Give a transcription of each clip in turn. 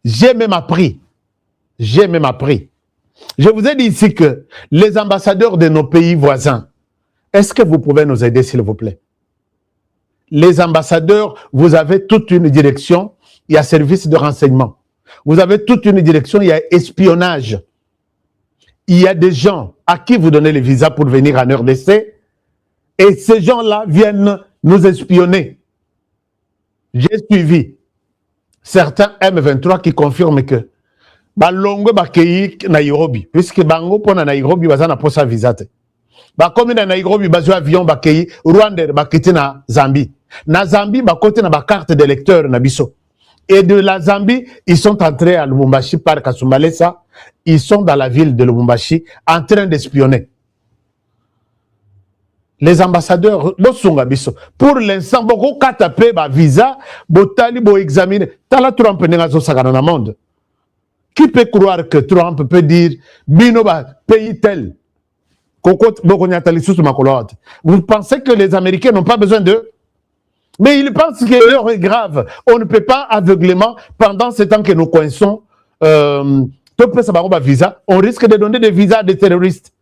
J'ai même appris. Je vous ai dit ici que les ambassadeurs de nos pays voisins, est-ce que vous pouvez nous aider, s'il vous plaît? Les ambassadeurs, vous avez toute une direction, il y a service de renseignement. Vous avez toute une direction, il y a espionnage. Il y a des gens à qui vous donnez les visas pour venir en RDC et ces gens-là viennent nous espionner. J'ai suivi certains M23 qui confirment que Balongo Bakei Nairobi, puisque Bango pour Nairobi, Bazana pour sa visa. Comme na Nairobi, Bazo avion Bakei, Rwanda Bakiti na Zambie. Na Zambie, Bakote na carte d'électeur na biso. Et de la Zambie, ils sont entrés à Lubumbashi par Kasumbalesa. Ils sont dans la ville de Lubumbashi en train d'espionner. Les ambassadeurs, pour l'instant, beaucoup de tapé ba visa, botali bo examiner. Tala Trump n'engazo sagana na monde. Qui peut croire que Trump peut dire bino ba pays tel. Vous pensez que les Américains n'ont pas besoin d'eux? Mais ils pensent que l'heure est grave. On ne peut pas aveuglément, pendant ce temps que nous coinçons, visa, on risque de donner des visas à des terroristes.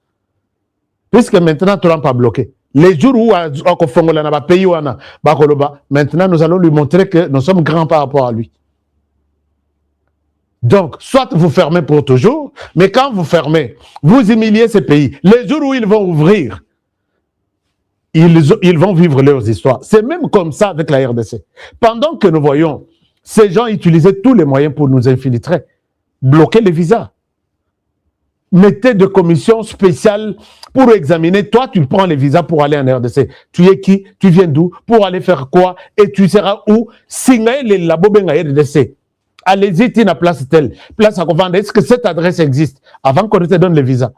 Puisque maintenant, Trump a bloqué. Les jours où maintenant, nous allons lui montrer que nous sommes grands par rapport à lui. Donc, soit vous fermez pour toujours, mais quand vous fermez, vous humiliez ces pays. Les jours où ils vont ouvrir, ils vont vivre leurs histoires. C'est même comme ça avec la RDC. Pendant que nous voyons ces gens utiliser tous les moyens pour nous infiltrer, bloquer les visas, mettez des commissions spéciales pour examiner. Toi, tu prends les visas pour aller en RDC. Tu es qui? Tu viens d'où? Pour aller faire quoi? Et tu seras où? Signer les labos en RDC. Allez-y, tu la place telle. Place à vendre. Est-ce que cette adresse existe? Avant qu'on te donne les visas.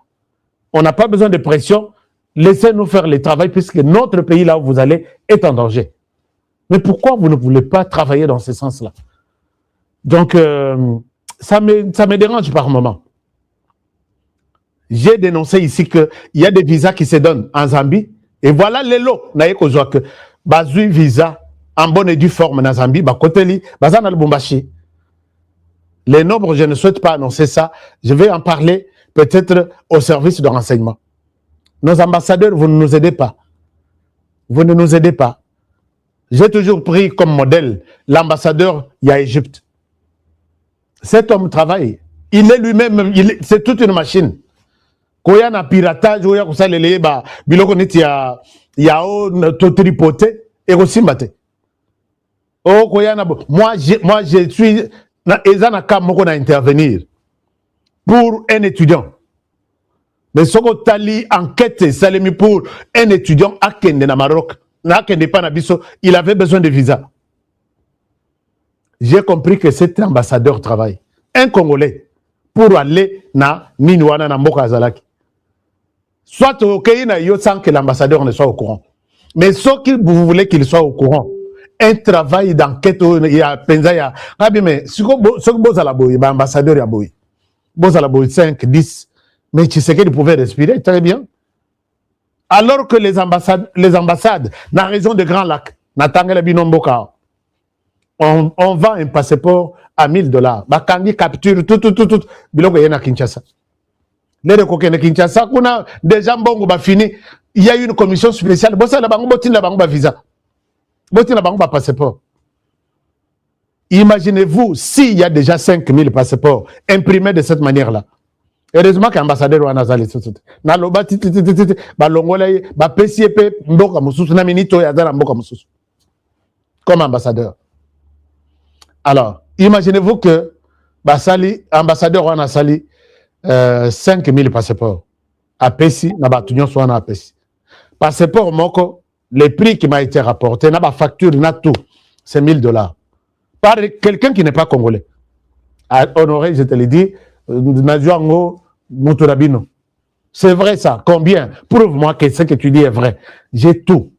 On n'a pas besoin de pression. Laissez-nous faire le travail puisque notre pays, là où vous allez, est en danger. Mais pourquoi vous ne voulez pas travailler dans ce sens-là? Donc, ça me dérange par moment. J'ai dénoncé ici qu'il y a des visas qui se donnent en Zambie. Et voilà les lots. Que Bazui visa en bonne et due forme en Zambie, Bakoteli, Bazana Lubumbashi. Les nombres, je ne souhaite pas annoncer ça. Je vais en parler peut-être au service de renseignement. Nos ambassadeurs, vous ne nous aidez pas. Vous ne nous aidez pas. J'ai toujours pris comme modèle l'ambassadeur Égypte. Cet homme travaille. Il est lui-même, c'est toute une machine. Quand il y a un piratage, il y a un tripoté et aussi maté. Moi, je suis à intervenir pour un étudiant. Mais ce que Tali enquête, Salemi pour un étudiant à Kende na Maroc, il avait besoin de visa. J'ai compris que cet ambassadeur travaille. Un Congolais pour aller na Minouana na Mboka Azalaki. Soit au Kenya, sans que l'ambassadeur ne soit au courant. Mais ce que vous voulez qu'il soit au courant, un travail d'enquête, il y a Penzaya. Mais ce que vous avez l'ambassadeur, vous avez 5, 10. Mais tu sais qu'il pouvait respirer très bien. Alors que les ambassades dans la région de Grand Lac, on vend un passeport à $1000. Bakangi capture tout. Biloko yena Kinshasa. Les recoquins Kinshasa, on a déjà bon fini. Il y a une commission spéciale. Bossa la bango botin la bango visa. Botin la bango passeport. Imaginez-vous s'il y a déjà 5000 passeports imprimés de cette manière-là. Heureusement que l'ambassadeur wa nazali tout. Na loba ba longola ba PCP mboka mususu na minito ya dala mboka mususu. Comme ambassadeur. Alors, imaginez-vous que basali ambassadeur wa nazali 5000 passeports. A Pessi na ba tunyo so na Pessi. Passeport moko, le prix qui m'a été rapporté na ba facture na tout, c'est $1000. Par quelqu'un qui n'est pas congolais. À honorer, je te l'ai dit, c'est vrai ça. Combien? Prouve-moi que ce que tu dis est vrai. J'ai tout.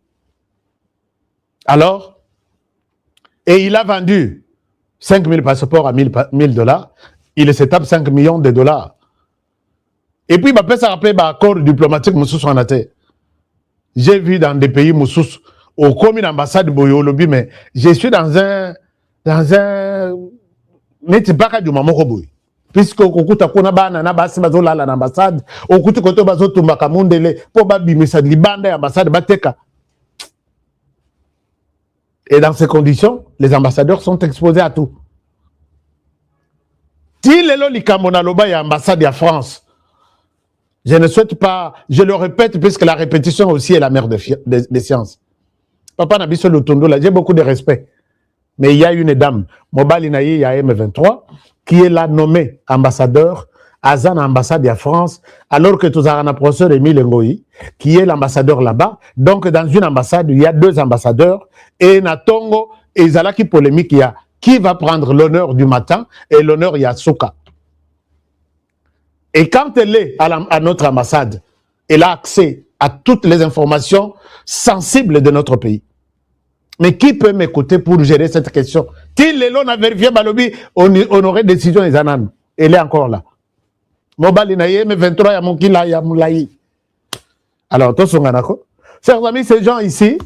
Alors, et il a vendu 5000 passeports à $1000. Il se tape 5 millions de dollars. Et puis, il m'a ça rappelé accord diplomatique Moussous en athée. J'ai vu dans des pays Moussous, au commun ambassade Boyolobi, mais je suis dans un neti baka du mama koboy. Puisque okuta kuna bana na basi bazolala na ambassade, okuti koto bazotumba kamundele po babimisa libanda ya ambassade bateka. Et dans ces conditions, les ambassadeurs sont exposés à tout. Si lelo likambo na loba ya ambassade ya France, je ne souhaite pas, je le répète, puisque la répétition aussi est la mère des sciences. Papa Nabiso Lutondo, là, j'ai beaucoup de respect. Mais il y a une dame, Mobali Naye, il y a M23, qui est là nommée ambassadeur à Zan ambassade de France, alors que tout ça, un professeur Émile Ngoï, qui est l'ambassadeur là-bas. Donc, dans une ambassade, il y a 2 ambassadeurs. Et Natongo, et Zalaki polémique, il y a qui va prendre l'honneur du matin, et l'honneur, il y a Souka. Et quand elle est à notre ambassade, elle a accès à toutes les informations sensibles de notre pays. Mais qui peut m'écouter pour gérer cette question? S'il est là, on a vérifié Balobi, on aurait décision des ananes. Elle est encore là. Mobali Naye, mais 23, il y a Moukila, il y a Moulaï. Alors, tous sont d'accord. Chers amis, ces gens ici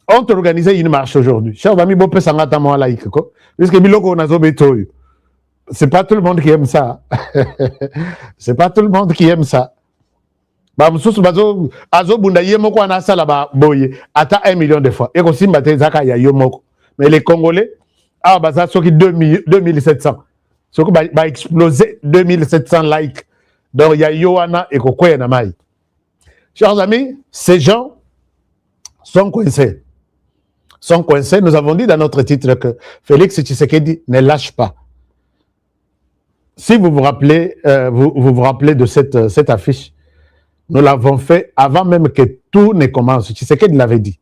ont organisé une marche aujourd'hui. Chers amis, Bopé Sangata Moalaïk, puisque Biloko Nazobeto, c'est pas tout le monde qui aime ça. C'est pas tout le monde qui aime ça. Bah, moussous, bazo, azo bunda yemoko anasa la ba boye, ata 1 million de fois. Et aussi, mbate zaka ya yomoko. Mais les Congolais, ah, bah, ça, soki 2700. Soki, bah, explosé 2700 likes. Donc, il y a Yohana et Kokoye Namai. Chers amis, ces gens sont coincés. Sont coincés. Nous avons dit dans notre titre que Félix Tshisekedi ne lâche pas. Si vous vous rappelez, vous rappelez de cette affiche, nous l'avons fait avant même que tout ne commence. Tshisekedi l'avait dit.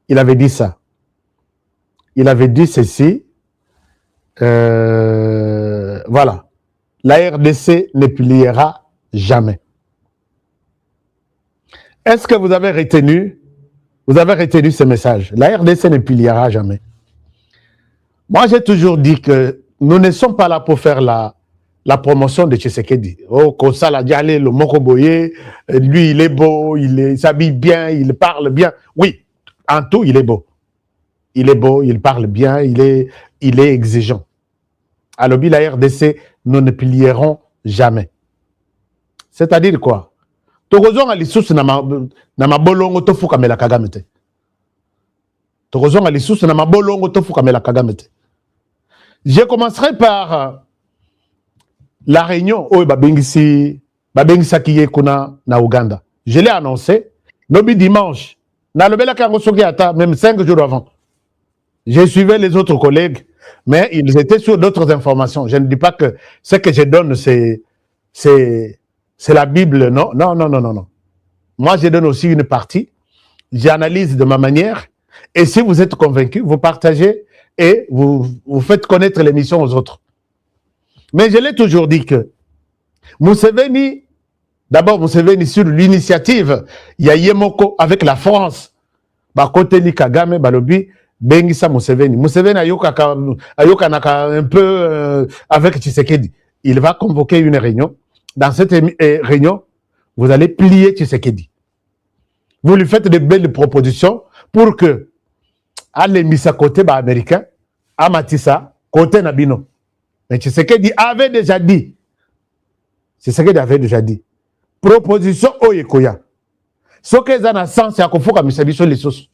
Il avait dit ça. Il avait dit ceci. Voilà. La RDC ne pliera jamais. Est-ce que vous avez retenu ce message? La RDC ne pliera jamais. Moi, j'ai toujours dit que nous ne sommes pas là pour faire la promotion de Tshisekedi. Oh, Kosala Dialé, le Mokoboye, lui, il est beau, il s'habille bien, il parle bien. Oui, en tout, il est beau. Il est beau, il parle bien, il est exigeant. À l'objet la RDC, nous ne plierons jamais. C'est-à-dire quoi? Tokozonga lisusu na mabolongo tofuka mela Kagame te. Tokozonga lisusu na mabolongo tofuka mela Kagame te. Je commencerai par la réunion où babengisi kiye kuna na Uganda. Je l'ai annoncé nobi dimanche. Na lobela kango soki ata même 5 jours avant. Je suivais les autres collègues, mais ils étaient sur d'autres informations. Je ne dis pas que ce que je donne c'est la Bible, non. Moi, je donne aussi une partie. J'analyse de ma manière. Et si vous êtes convaincu, vous partagez et vous faites connaître l'émission aux autres. Mais je l'ai toujours dit que Museveni, d'abord Museveni sur l'initiative, il y a Yemoko avec la France. Côté li Kagame, Balobi, Bengisa Museveni. Museveni ayoka naka un peu avec Tshisekedi. Il va convoquer une réunion. Dans cette réunion, vous allez plier Tshisekedi. Vous lui faites de belles propositions pour que, à l'émissa côté américain, à Matissa, côté Nabino. Mais Tshisekedi avait déjà dit. Tshisekedi avait déjà dit. Proposition Oyekoya. Ce que ça n'a sens, c'est qu'il faut que Misabiso les sauces.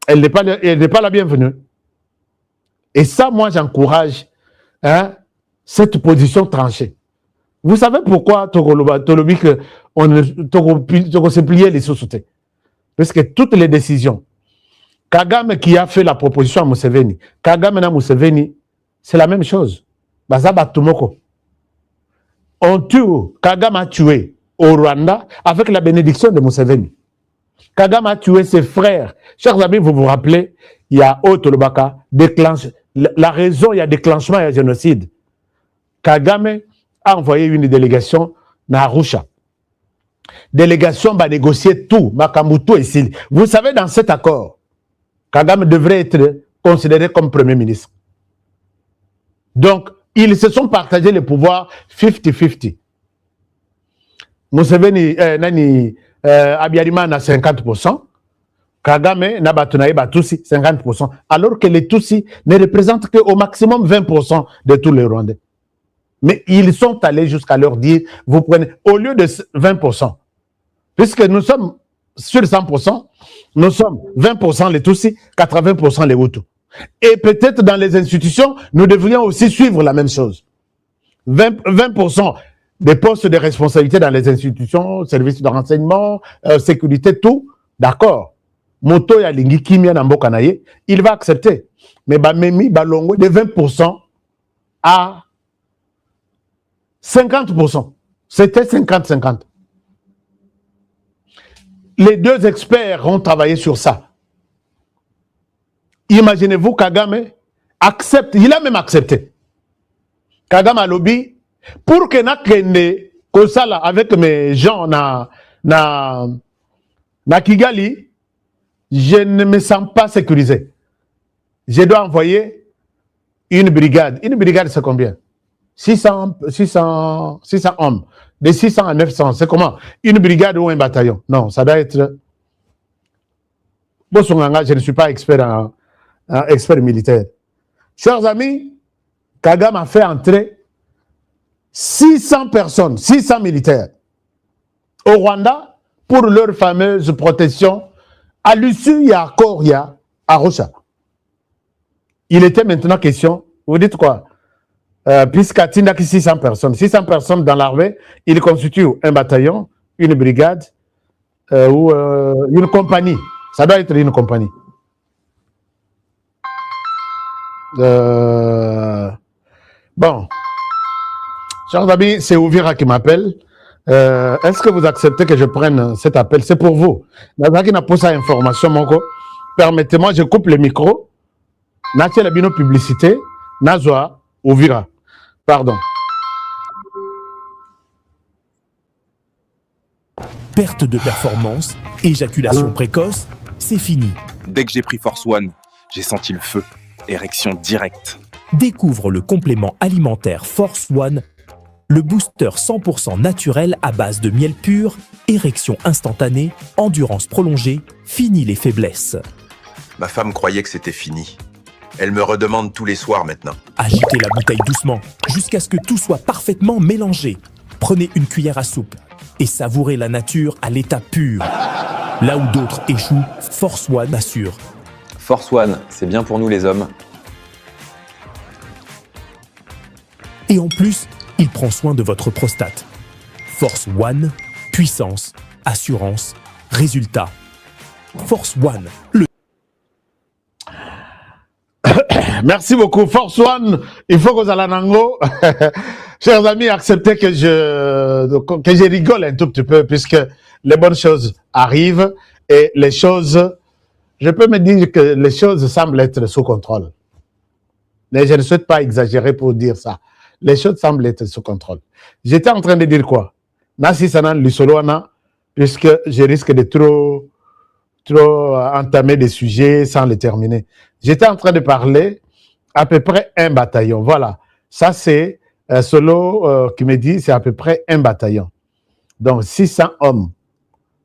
Elle n'est pas la bienvenue. Et ça, moi, j'encourage cette position tranchée. Vous savez pourquoi Tolobi on s'est plié les sociétés? Parce que toutes les décisions, Kagame qui a fait la proposition à Museveni, Kagame et Museveni, c'est la même chose. Bazaba Tumoko. On tue, Kagame a tué au Rwanda avec la bénédiction de Museveni. Kagame a tué ses frères. Chers amis, vous vous rappelez, il y a Otolobaka, la raison, il y a déclenchement, il y a génocide. Kagame a envoyé une délégation à Arusha. Délégation va négocier tout, Makambuto et Sili. Vous savez, dans cet accord, Kagame devrait être considéré comme Premier ministre. Donc, ils se sont partagés le pouvoir 50-50. Museveni, Abiyarimana a 50%, Kagame n'a pas Tutsi 50%, alors que les Tutsis ne représentent qu'au maximum 20% de tous les Rwandais. Mais ils sont allés jusqu'à leur dire, vous prenez, au lieu de 20%, puisque nous sommes sur 100%, nous sommes 20% les Tutsis, 80% les Hutus. Et peut-être dans les institutions, nous devrions aussi suivre la même chose. 20% des postes de responsabilité dans les institutions, services de renseignement, sécurité, tout, d'accord. Moto ya lingi kimia na mboka na ye, il va accepter. Mais Bamemi Balongo de 20% à 50%. C'était 50-50. Les deux experts ont travaillé sur ça. Imaginez-vous, Kagame accepte, il a même accepté. Kagame a lobby pour que nakende kosala avec mes gens na Kigali, je ne me sens pas sécurisé. Je dois envoyer une brigade. Une brigade, c'est combien? 600 hommes. De 600 à 900, c'est comment? Une brigade ou un bataillon? Non, ça doit être... Je ne suis pas expert expert militaire. Chers amis, Kagame a fait entrer 600 personnes, 600 militaires au Rwanda pour leur fameuse protection. À l'issue, il y a accord, il y a Arusha. Il était maintenant question, vous dites quoi? Puisqu'il n'y a que 600 personnes dans l'armée, il constitue un bataillon, une brigade ou une compagnie. Ça doit être une compagnie. Bon, chers amis, c'est Ouvira qui m'appelle. Est-ce que vous acceptez que je prenne cet appel? C'est pour vous. Nazaki n'a pas sa information, Monko. Permettez-moi, je coupe le micro. Natia la bino publicité. Nazwa Ouvira. Pardon. Perte de performance, éjaculation précoce, c'est fini. Dès que j'ai pris Force One, j'ai senti le feu. Érection directe. Découvre le complément alimentaire Force One, le booster 100% naturel à base de miel pur, érection instantanée, endurance prolongée, fini les faiblesses. Ma femme croyait que c'était fini. Elle me redemande tous les soirs maintenant. Agitez la bouteille doucement, jusqu'à ce que tout soit parfaitement mélangé. Prenez une cuillère à soupe et savourez la nature à l'état pur. Là où d'autres échouent, Force One assure. Force One, c'est bien pour nous les hommes. Et en plus, il prend soin de votre prostate. Force One, puissance, assurance, résultat. Force One, le... Merci beaucoup. Force One, il faut que vous allez en haut. Chers amis, acceptez que je rigole un tout petit peu puisque les bonnes choses arrivent et les choses, je peux me dire que les choses semblent être sous contrôle. Mais je ne souhaite pas exagérer pour dire ça. Les choses semblent être sous contrôle. J'étais en train de dire quoi? Nasi Sanan Lusoloana, puisque je risque de trop entamer des sujets sans les terminer. J'étais en train de parler à peu près un bataillon. Voilà. Ça, c'est Solo qui me dit c'est à peu près un bataillon. Donc, 600 hommes.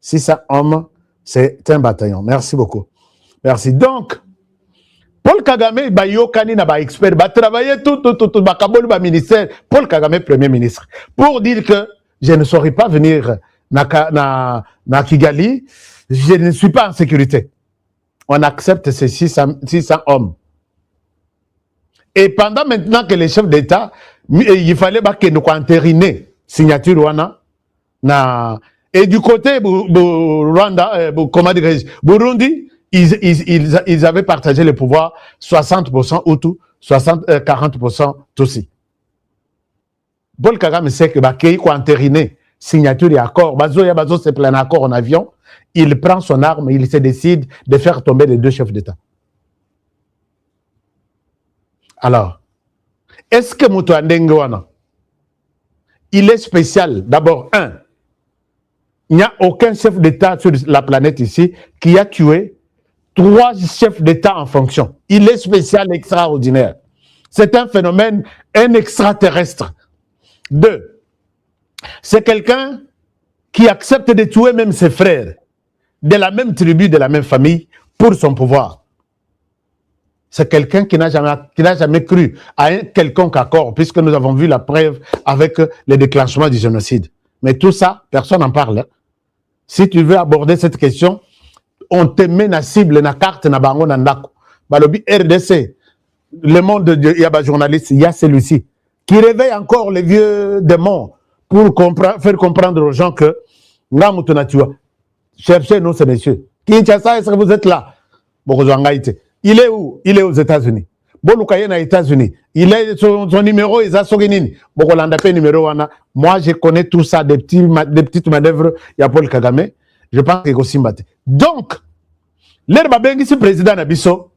600 hommes, c'est un bataillon. Merci beaucoup. Merci. Donc, Paul Kagame, Bayokani n'a pas expert, va travailler tout, ministère. Paul Kagame, Premier ministre. Pour dire que je ne saurais pas venir na Kigali, je ne suis pas en sécurité. On accepte ces 600 hommes. Et pendant maintenant que les chefs d'État, il fallait que nous entériner signature Rwanda. Et du côté Rwanda, comment dirais-je, Burundi, ils avaient partagé le pouvoir 60% Hutu, 40% Tutsi. Paul Kagame sait que il faut entériner signature et accord. Bazo c'est plein accord en avion. Il prend son arme, il se décide de faire tomber les deux chefs d'État. Alors, est-ce que Moutou Andengwana, il est spécial? D'abord, il n'y a aucun chef d'État sur la planète ici qui a tué 3 chefs d'État en fonction. Il est spécial, extraordinaire. C'est un phénomène, un extraterrestre. 2, c'est quelqu'un qui accepte de tuer même ses frères. de la même tribu, de la même famille, pour son pouvoir. C'est quelqu'un qui n'a jamais cru à un quelconque accord, puisque nous avons vu la preuve avec le déclenchement du génocide. Mais tout ça, personne n'en parle. Hein. Si tu veux aborder cette question, on te met la cible, la carte, na bango, na ndako. Balobi RDC, le monde, il y a des journalistes, il y a celui-ci, qui réveille encore les vieux démons pour faire comprendre aux gens que, cherchez-nous ces messieurs. Kinshasa, est-ce que vous êtes là? Il est où? Il est aux États-Unis. Bolukaye aux États-Unis. Il est son numéro, il a son numéro. Moi, je connais tout ça, des petites manœuvres. Il y a Paul Kagame. Je pense que c'est aussi. Donc, l'herbe ici, président Nabiso,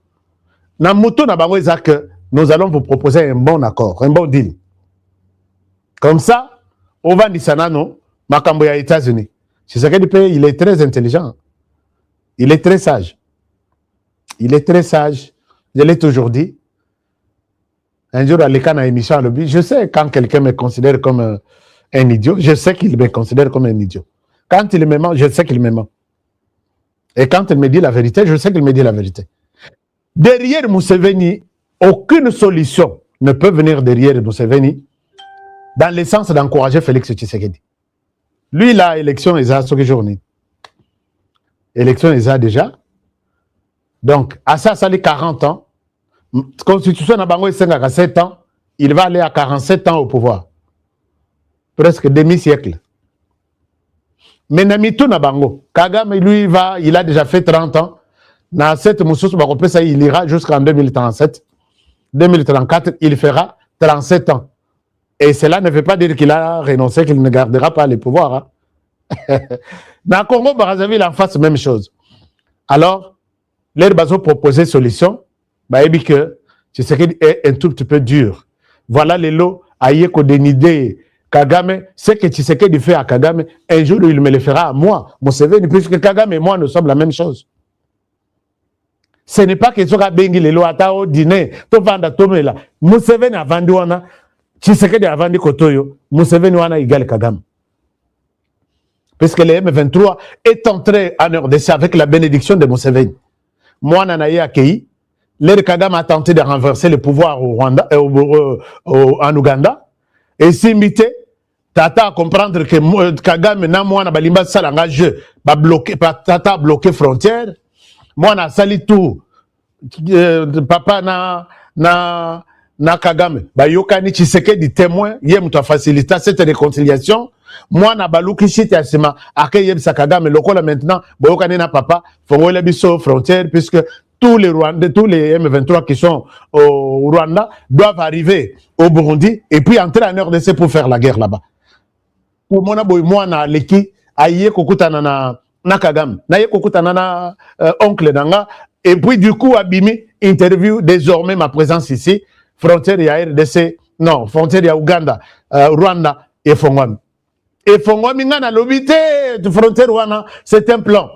nous allons vous proposer un bon accord, un bon deal. Comme ça, on va dire Sanano, Makamboya aux États-Unis. C'est ce qu'il dit, il est très intelligent. Il est très sage. Il est très sage. Je l'ai toujours dit. Un jour, à l'écran, à l'émission à lobby, je sais quand quelqu'un me considère comme un idiot, je sais qu'il me considère comme un idiot. Quand il me ment, je sais qu'il me ment. Et quand il me dit la vérité, je sais qu'il me dit la vérité. Derrière Museveni, aucune solution ne peut venir derrière Museveni dans le sens d'encourager Félix Tshisekedi. Lui, il a élection, il a ce journée. Élection, il a déjà. Donc, à ça, ça les 40 ans. Constitution Nabango est 57 ans. Il va aller à 47 ans au pouvoir. Presque demi-siècle. Mais Namitou Nabango, Kagame, lui, il a déjà fait 30 ans. Dans cette Moussous Bakopesa, il ira jusqu'en 2037. 2034, il fera 37 ans. Et cela ne veut pas dire qu'il a renoncé, qu'il ne gardera pas le pouvoir. Hein. Dans Congo, Brazzaville, en face, même chose. Alors, les bateaux proposaient solution, bah, et que tu sais qu'il est un tout petit peu dur. Voilà les lots, Ayeko dénidé Kagame, ce que tu sais qu'il fait à Kagame, un jour il me le fera à moi, Museveni, puisque Kagame et moi nous sommes la même chose. Ce n'est pas que tu as bengi les lots à au dîner, tu vas dans ton là. Museveni a vendu wana, tu sais qu'il a vendu Kotoyo, Museveni wana égale Kagame. Puisque le M23 est entré en RDC avec la bénédiction de Museveni. Moi, Nanaye Akei, l'air Kagame a tenté de renverser le pouvoir au Rwanda, en Ouganda. Et s'imiter, Tata à comprendre que Kagame n'a moi na balimba salanga jeu, ba bloqué, Tata a bloqué frontière. Moi na sali tout, papa na Kagame. Ba yokani Tshisekedi témoin, yem to faciliter cette réconciliation. Moi na baluki chite asima, akayem sa Kagame lokola maintenant, ba yokani na papa, fongole biso frontière puisque tous les Rwandais, tous les M23 qui sont au Rwanda doivent arriver au Burundi et puis entrer en RDC pour faire la guerre là-bas. Pour moi, moi na leki aye kokutana na Kagame, na ye kokutana na oncle nanga et puis du coup abimi interview désormais ma présence ici, frontière ya RDC, non, frontière ya Ouganda, Rwanda et Fongwami. Et Fongwami ngana lobité de frontière wana, c'est un plan.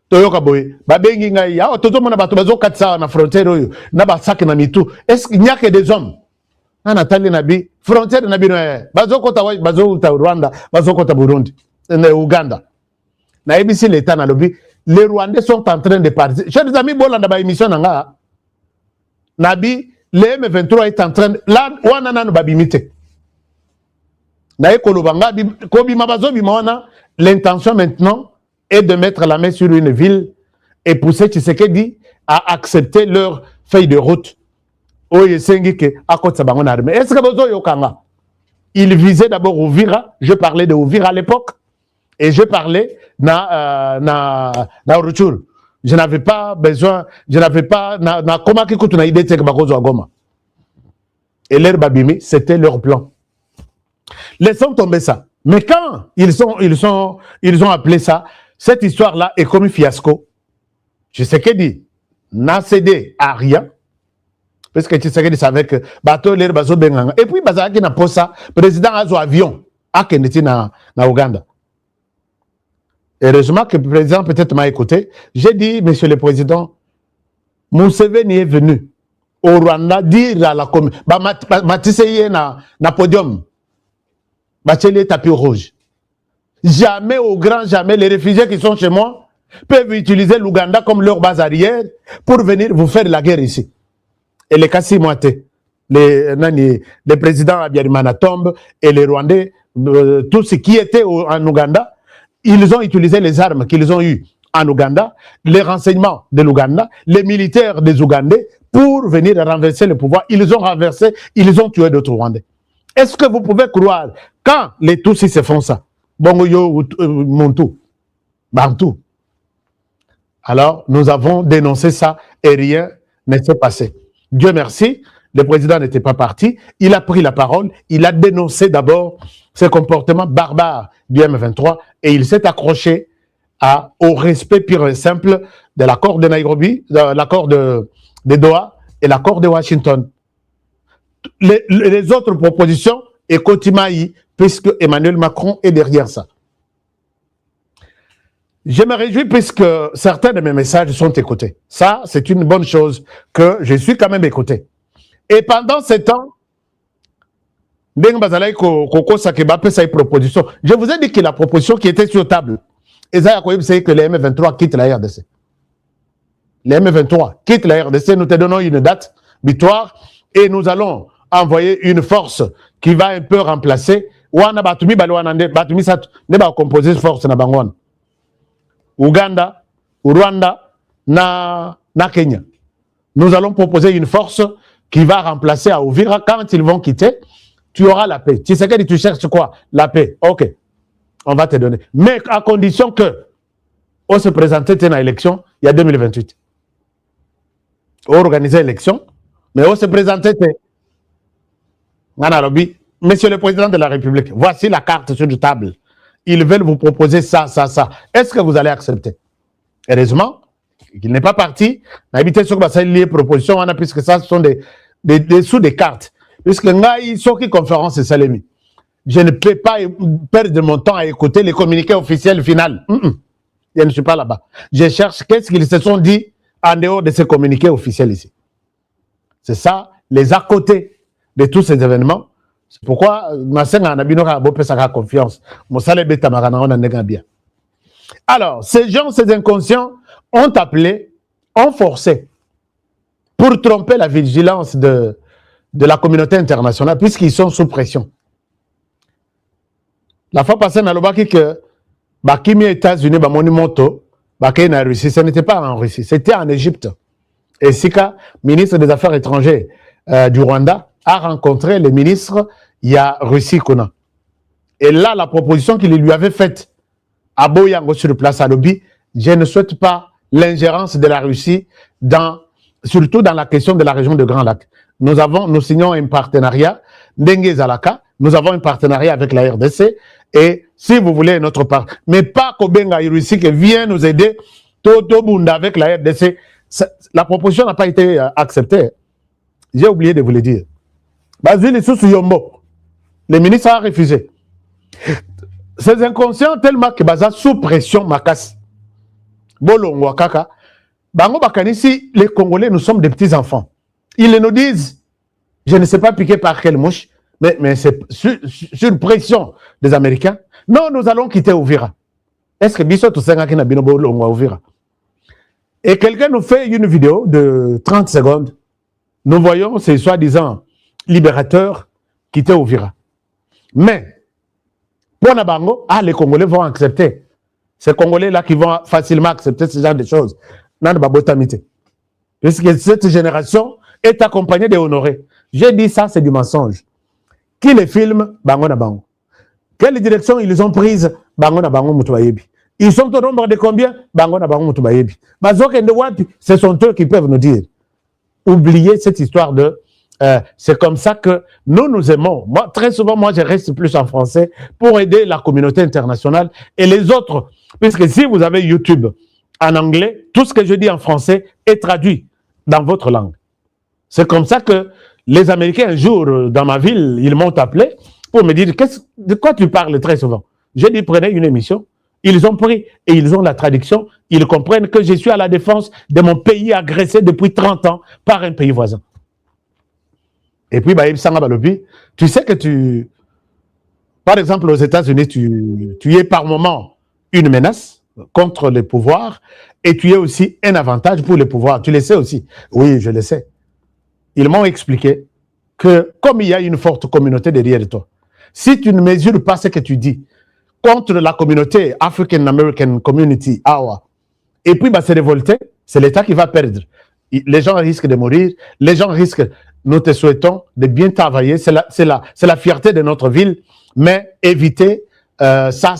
Toyoka boy, babengi ngai ya toto mona bato bazo katsa na frontière oyo na ba sac na mitu. Est-ce qu'il n'y a que des hommes? Na tali nabi frontière nabi no bazo kota Rwanda, bazo kota Burundi, Ouganda. Na ebisi l'état na lobi, les Rwandais sont en train de partir. Chers amis bolanda ba émission nanga. Nabi le M23 est en train là wana nanu babimite. Na ekolobanga kobi mabazo bimona l'intention maintenant et de mettre la main sur une ville et pousser Tshisekedi à accepter leur feuille de route. Est-ce que vous avez il visait d'abord Ouvira, je parlais de Ouvira à l'époque, et je parlais na Rutshuru. Je n'avais pas besoin, je n'avais pas, comment qui coûte une idée de Goma. Et leur babimi, c'était leur plan. Laissons tomber ça. Mais quand ils ont appelé ça, cette histoire-là est comme un fiasco. Tshisekedi n'a cédé à rien. Parce que Tshisekedi savait que bateau l'air bazo benganga. Et puis bazaki na posa président azo avion à Kennedy na Ouganda. Heureusement que le président peut-être m'a écouté. J'ai dit, monsieur le président, Museveni est venu au Rwanda dire à la commune, Matiseye na podium, Bacheli tapis rouge. Jamais, au grand jamais, les réfugiés qui sont chez moi peuvent utiliser l'Ouganda comme leur base arrière pour venir vous faire la guerre ici. Et les Kassi Moate, les présidents Abiyarimana Tombe et les Rwandais, tous ceux qui étaient en Ouganda, ils ont utilisé les armes qu'ils ont eues en Ouganda, les renseignements de l'Ouganda, les militaires des Ougandais pour venir renverser le pouvoir. Ils ont renversé, ils ont tué d'autres Rwandais. Est-ce que vous pouvez croire, quand les Tutsis se font ça, Bongoyo, Montou, Bantou, alors nous avons dénoncé ça et rien ne s'est passé. Dieu merci, le président n'était pas parti, il a pris la parole, il a dénoncé d'abord ce comportement barbare du M23 et il s'est accroché au respect pur et simple de l'accord de Nairobi, de l'accord de Doha et l'accord de Washington. Les autres propositions, et Kotimaï, puisque Emmanuel Macron est derrière ça. Je me réjouis puisque certains de mes messages sont écoutés. Ça, c'est une bonne chose que je suis quand même écouté. Et pendant ce temps, je vous ai dit que la proposition qui était sur table, c'est que les M23 quittent la RDC. Les M23 quittent la RDC, nous te donnons une date victoire et nous allons envoyer une force qui va un peu remplacer Ouganda, Rwanda, na Kenya. Nous allons proposer une force qui va remplacer à Uvira. Quand ils vont quitter, tu auras la paix. Tu sais que tu cherches quoi? La paix. Ok. On va te donner. Mais à condition que on se présentait à l'élection il y a 2028. On organisait l'élection, mais on se présentait. Monsieur le Président de la République, voici la carte sur la table. Ils veulent vous proposer ça, ça, ça. Est-ce que vous allez accepter? Heureusement, il n'est pas parti. N'habitez sur les propositions, puisque ça, ce sont des sous des cartes. Puisque ils sont qui conférence et Salemi. Je ne peux pas perdre mon temps à écouter les communiqués officiels finaux. Je ne suis pas là-bas. Je cherche qu'est-ce qu'ils se sont dit en dehors de ces communiqués officiels ici. C'est ça, les à côté de tous ces événements. C'est pourquoi confiance. Alors, ces gens, ces inconscients, ont appelé, ont forcé pour tromper la vigilance de la communauté internationale, puisqu'ils sont sous pression. La fois passée, on a dit que les États-Unis, la Russie, ce n'était pas en Russie, c'était en Égypte. Et Sika, ministre des Affaires étrangères du Rwanda, a rencontré le ministre, il y a Russie Kona. Et là, la proposition qu'il lui avait faite à Boyango sur place à Lobi, je ne souhaite pas l'ingérence de la Russie, surtout dans la question de la région de Grand Lac. Nous signons un partenariat, Dengue Zalaka, nous avons un partenariat avec la RDC, et si vous voulez notre part, mais pas Kobenga et Russie qui vient nous aider, Toto Bunda avec la RDC, la proposition n'a pas été acceptée. J'ai oublié de vous le dire. Basile sous Yombo, le ministre a refusé. Ces inconscients tellement que Baza sous pression makas. Bolongo kaka. Bango bakanisi, les Congolais, nous sommes des petits enfants. Ils nous disent, je ne sais pas piquer par quelle mouche, mais c'est sur pression des Américains. Non, nous allons quitter Uvira. Est-ce que Bisso Toussenga qui n'a pas bolongo Uvira? Et quelqu'un nous fait une vidéo de 30 secondes. Nous voyons ces soi-disant libérateurs quitter Uvira. Mais, pour Nabango, les Congolais vont accepter. Ces Congolais-là qui vont facilement accepter ce genre de choses. Puisque cette génération est accompagnée des honorés. J'ai dit ça, c'est du mensonge. Qui les filme? Bango Nabango. Quelle direction ils ont prise? Bango Nabango Mutubayebi. Ils sont au nombre de combien? Bango Nabango Mutubayebi. Ce sont eux qui peuvent nous dire. Oubliez cette histoire de... c'est comme ça que nous aimons. Moi, très souvent, je reste plus en français pour aider la communauté internationale et les autres. Puisque si vous avez YouTube en anglais, tout ce que je dis en français est traduit dans votre langue. C'est comme ça que les Américains, un jour, dans ma ville, ils m'ont appelé pour me dire de quoi tu parles très souvent. J'ai dit, prenez une émission. Ils ont pris et ils ont la traduction. Ils comprennent que je suis à la défense de mon pays agressé depuis 30 ans par un pays voisin. Et puis, tu sais que Par exemple, aux États-Unis, tu es par moment une menace contre les pouvoirs et tu es aussi un avantage pour les pouvoirs. Tu le sais aussi. Oui, je le sais. Ils m'ont expliqué que comme il y a une forte communauté derrière toi, si tu ne mesures pas ce que tu dis contre la communauté African American Community, et puis se révolter, c'est l'État qui va perdre. Les gens risquent de mourir, les gens risquent, nous te souhaitons de bien travailler, c'est la fierté de notre ville, mais évitez ça,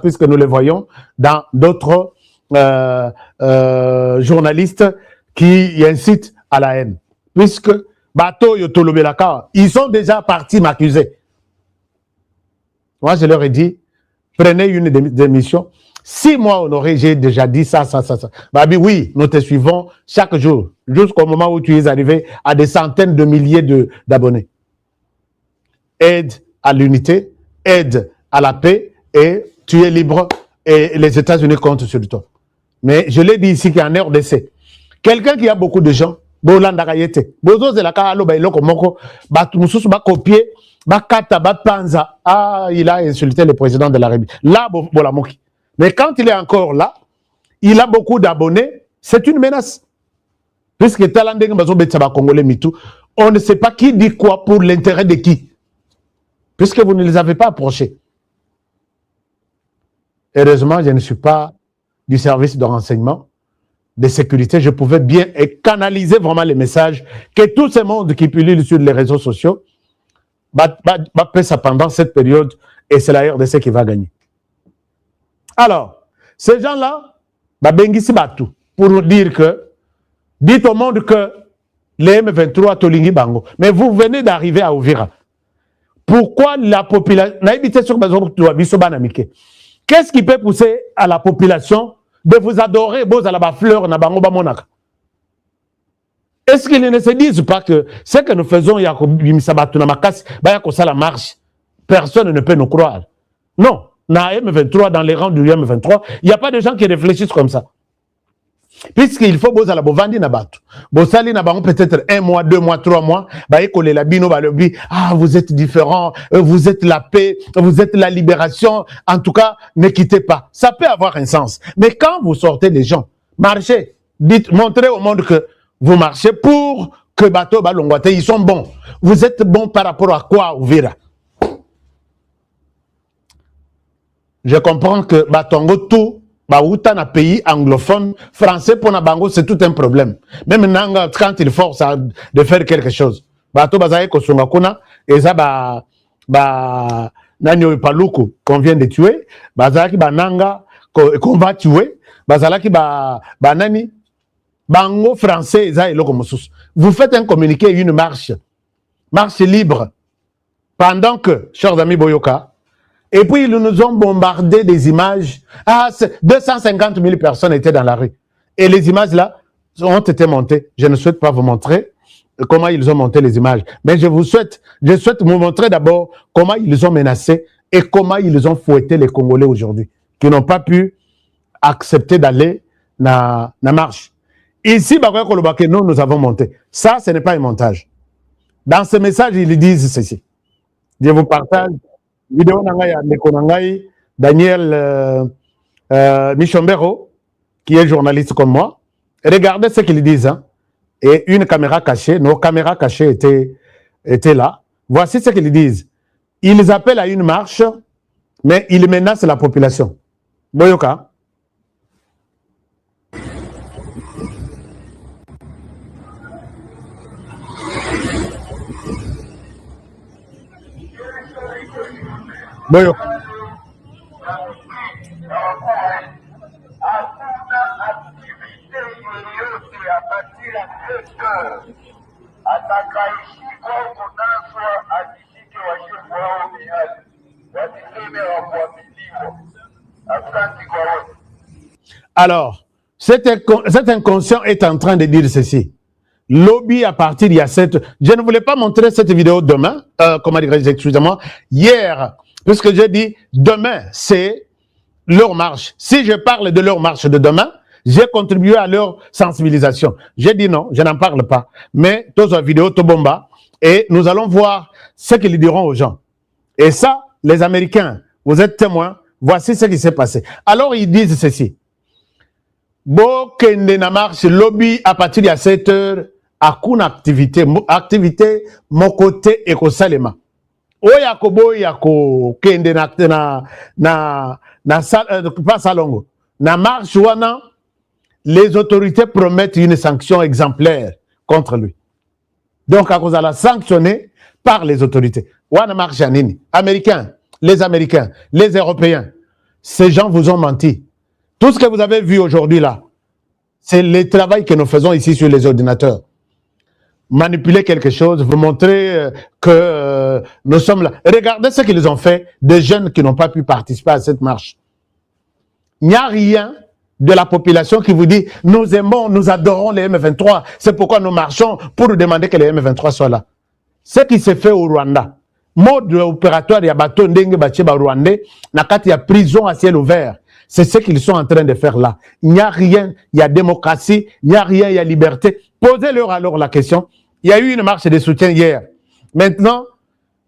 puisque nous le voyons dans d'autres journalistes qui incitent à la haine. Puisque Bato Yotolobelaka, ils sont déjà partis m'accuser. Moi, je leur ai dit, prenez une démission. 6 mois honoré, j'ai déjà dit ça. Babi, oui, nous te suivons chaque jour, jusqu'au moment où tu es arrivé à des centaines de milliers d'abonnés. Aide à l'unité, aide à la paix, et tu es libre, et les États-Unis comptent sur toi. Mais je l'ai dit ici qu'il y a un RDC. Quelqu'un qui a beaucoup de gens, il a insulté le président de la République. Là, mais quand il est encore là, il a beaucoup d'abonnés, c'est une menace. Puisque on ne sait pas qui dit quoi pour l'intérêt de qui. Puisque vous ne les avez pas approchés. Heureusement, je ne suis pas du service de renseignement, de sécurité. Je pouvais bien canaliser vraiment les messages que tout ce monde qui pullule sur les réseaux sociaux va faire ça pendant cette période, et c'est la RDC qui va gagner. Alors, ces gens-là, pour nous dire que, dites au monde que les M23 Tolingi Bango, mais vous venez d'arriver à Uvira. Pourquoi la population, qu'est-ce qui peut pousser à la population de vous adorer, est-ce qu'ils ne se disent pas que ce que nous faisons, personne ne peut nous croire? Non. Dans M23, dans les rangs du M23, il n'y a pas de gens qui réfléchissent comme ça. Puisqu'il faut bozala bovandi na batu. Bosali na bango peut-être 1 mois, 2 mois, 3 mois. Vous êtes différents, vous êtes la paix, vous êtes la libération. En tout cas, ne quittez pas. Ça peut avoir un sens. Mais quand vous sortez les gens, marchez, dites, montrez au monde que vous marchez pour que bateau balongwate, ils sont bons. Vous êtes bons par rapport à quoi, Uvira? Je comprends que Batongo tout, Baouta na pays anglophone, français pour Nabango, c'est tout un problème. Même quand il force de faire quelque chose. Bato Bazaye Kosungakuna, et ça, Nanyo Paluku, qu'on vient de tuer, Bazaki Bananga, qu'on va tuer, Bazalaki Banani, Bango français, ça et Lokomosus. Vous faites un communiqué, une marche libre, pendant que, chers amis Boyoka, et puis, ils nous ont bombardé des images. 250 000 personnes étaient dans la rue. Et les images là ont été montées. Je ne souhaite pas vous montrer comment ils ont monté les images. Mais je souhaite vous montrer d'abord comment ils ont menacé et comment ils ont fouetté les Congolais aujourd'hui, qui n'ont pas pu accepter d'aller dans la marche. Ici, nous avons monté. Ça, ce n'est pas un montage. Dans ce message, ils disent ceci. Je vous partage. Vidéo Nangaï, Daniel Michombero, qui est journaliste comme moi. Regardez ce qu'ils disent. Hein. Et une caméra cachée, nos caméras cachées étaient là. Voici ce qu'ils disent. Ils appellent à une marche, mais ils menacent la population. Boyoka. Boyo. Alors, cet inconscient est en train de dire ceci. Lobby à partir il y a cette... Je ne voulais pas montrer cette vidéo demain, comment dirais-je, excusez-moi, hier, puisque j'ai dit demain, c'est leur marche. Si je parle de leur marche de demain, j'ai contribué à leur sensibilisation. J'ai dit non, je n'en parle pas. Mais tous la vidéo, tout bomba, et nous allons voir ce qu'ils diront aux gens. Et ça, les Américains, vous êtes témoins, voici ce qui s'est passé. Alors ils disent ceci. Bokende na marche lobby à partir de 7 heures, à une activité mon côté écosalema. Oyakobo yako kende na pas salongo. Na marche wana, les autorités promettent une sanction exemplaire contre lui. Donc, à cause de la sanctionner par les autorités. Wana marche anini. Américains, les Européens, ces gens vous ont menti. Tout ce que vous avez vu aujourd'hui là, c'est le travail que nous faisons ici sur les ordinateurs. Manipuler quelque chose, vous montrer que nous sommes là. Regardez ce qu'ils ont fait des jeunes qui n'ont pas pu participer à cette marche. Il n'y a rien de la population qui vous dit nous aimons, nous adorons les M23, c'est pourquoi nous marchons pour nous demander que les M23 soient là. Ce qui s'est fait au Rwanda, mode opératoire, il y a bateau ndenge bacheba rwandais, nakati ya prison à ciel ouvert. C'est ce qu'ils sont en train de faire là. Il n'y a rien, il y a démocratie, il n'y a rien, il y a liberté. Posez-leur alors la question. Il y a eu une marche de soutien hier. Maintenant,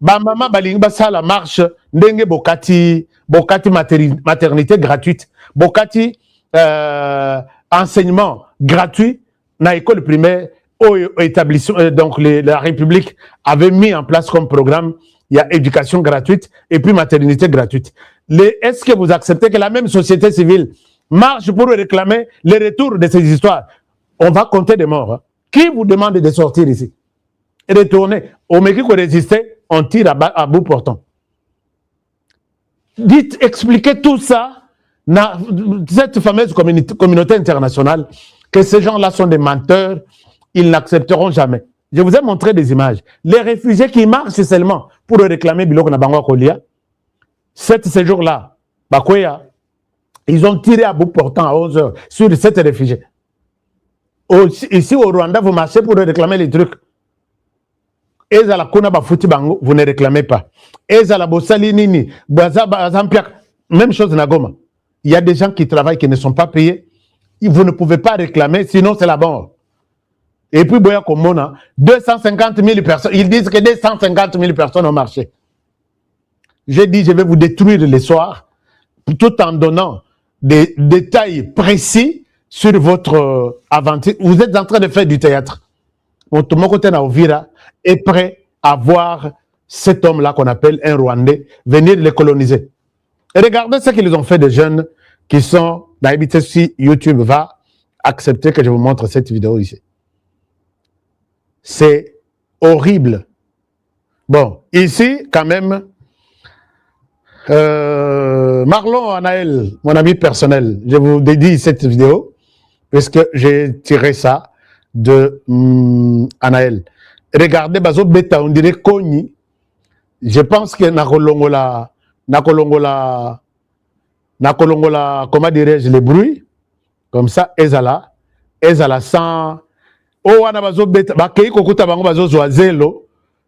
maman baling basa la marche ndenge bokati maternité gratuite, bokati enseignement gratuit na école primaire au établissement. Donc la République avait mis en place comme programme, il y a éducation gratuite et puis maternité gratuite. Est-ce que vous acceptez que la même société civile marche pour réclamer le retour de ces histoires? On va compter des morts. Hein. Qui vous demande de sortir ici? Et retourner. Au mec qui résister, on tire à bout portant. Dites, expliquez tout ça dans cette fameuse communauté internationale, que ces gens-là sont des menteurs, ils n'accepteront jamais. Je vous ai montré des images. Les réfugiés qui marchent seulement pour réclamer Biloko na Bangwa Kolia, ce jour-là, Bakoya, ils ont tiré à bout portant à 11 heures sur 7 réfugiés. Ici au Rwanda, vous marchez pour réclamer les trucs. Et à la Kona Bafuti Bango, vous ne réclamez pas. Et à la Bossali Nini, même chose na Goma. Il y a des gens qui travaillent qui ne sont pas payés. Vous ne pouvez pas réclamer, sinon c'est la mort. Et puis, Boya Komona, 250 000 personnes, ils disent que 250 000 personnes ont marché. J'ai dit, je vais vous détruire le soir, tout en donnant des détails précis sur votre aventure. Vous êtes en train de faire du théâtre. Mon côté Naovira est prêt à voir cet homme-là qu'on appelle un Rwandais venir les coloniser. Et regardez ce qu'ils ont fait des jeunes qui sont, d'habitude, si YouTube va accepter que je vous montre cette vidéo ici. C'est horrible. Bon, ici, quand même, Marlon Anaël, mon ami personnel, je vous dédie cette vidéo, puisque j'ai tiré ça de Anaël. Regardez, Bazo Beta, on dirait Koni. Je pense que Nakolongola, comment dirais-je, les bruits, comme ça, Ezala sans. Oh, wana Bazo Beta, Bakei Kokuta Bango Bazo Zoazelo,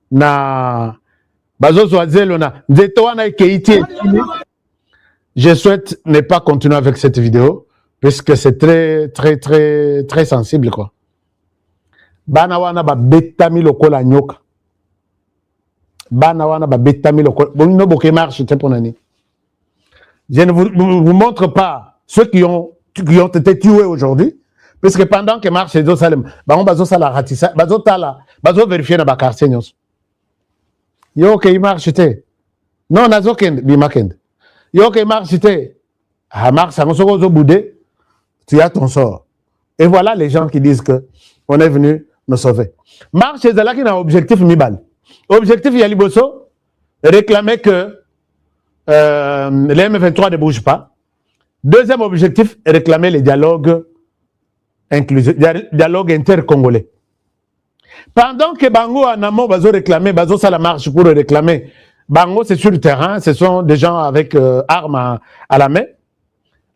na. Je souhaite ne pas continuer avec cette vidéo puisque c'est très sensible quoi. Bana wana ba betami lokola nyoka. Bana wana ba betami lokola. Bonno boké marche teponani. Je ne vous montre pas ceux qui ont été tués aujourd'hui puisque pendant que marche Ezo Salem, bango bazo sala ratissa, bazo tala, bazo vérifier na ba quartier nyos. Yo que il marche te. Non, nazo kend bimakend. Yo que il marche te. Ah marche ça zo boudé. Tu as ton sort. Et voilà les gens qui disent que on est venu nous sauver. Marche c'est là qui a un objectif mibal. Objectif Yaliboso réclamer que les M23 ne bougent pas. Deuxième objectif réclamer les dialogues inclusifs, dialogue intercongolais. Pendant que Bango en amont va réclamer, Bazo ça la marche pour réclamer. Bango c'est sur le terrain, ce sont des gens avec armes à la main.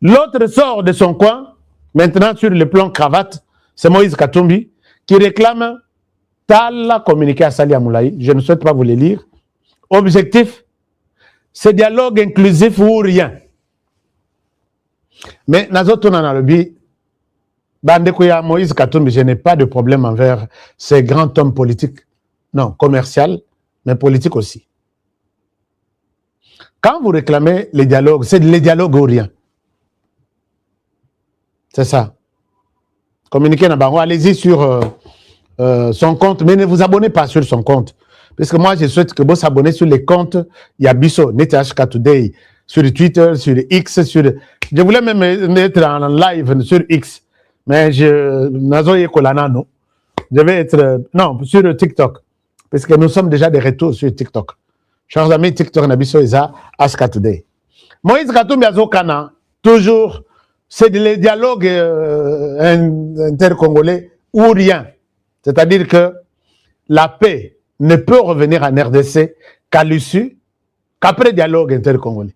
L'autre sort de son coin, maintenant sur le plan cravate, c'est Moïse Katumbi qui réclame Tala communiqué à Salia Moulaï. Je ne souhaite pas vous les lire. Objectif, c'est dialogue inclusif ou rien. Mais Nazoto Nanalobi, Bandekouya Moïse Katumbi, je n'ai pas de problème envers ces grands hommes politiques. Non, commercial, mais politique aussi. Quand vous réclamez les dialogues, c'est les dialogues ou rien. C'est ça. Communiquez dans Bango, allez-y sur son compte, mais ne vous abonnez pas sur son compte. Parce que moi, je souhaite que vous s'abonnez sur les comptes Yabiso, NetHK Today, sur Twitter, sur X, sur... Je voulais même être en live sur X, mais je vais être... Non, sur TikTok, parce que nous sommes déjà des retours sur TikTok. Chers amis, TikTok Nabiso Eza, HK Today. Moïse Katumbi Azokana, toujours, c'est les dialogues intercongolais ou rien. C'est-à-dire que la paix ne peut revenir en RDC qu'à l'issue, qu'après dialogue intercongolais.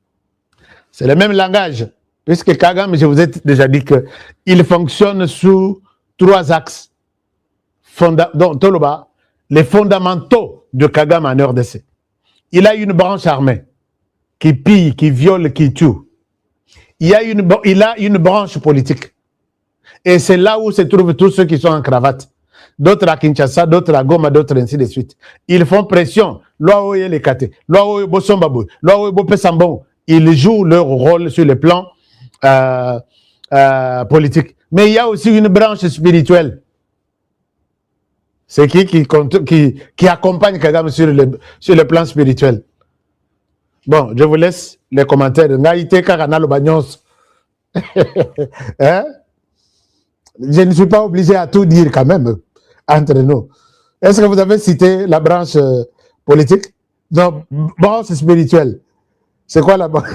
C'est le même langage, puisque Kagame, je vous ai déjà dit qu'il fonctionne sous 3 axes. Donc, Toloba, les fondamentaux de Kagame en RDC. Il a une branche armée qui pille, qui viole, qui tue. Il a une branche politique. Et c'est là où se trouvent tous ceux qui sont en cravate. D'autres à Kinshasa, d'autres à Goma, d'autres ainsi de suite. Ils font pression. Ils jouent leur rôle sur le plan politique. Mais il y a aussi une branche spirituelle. C'est qui accompagne Kagame sur le plan spirituel. Bon, je vous laisse les commentaires. Hein? Je ne suis pas obligé à tout dire quand même, entre nous. Est-ce que vous avez cité la branche politique? Non, branche spirituelle. C'est quoi la branche?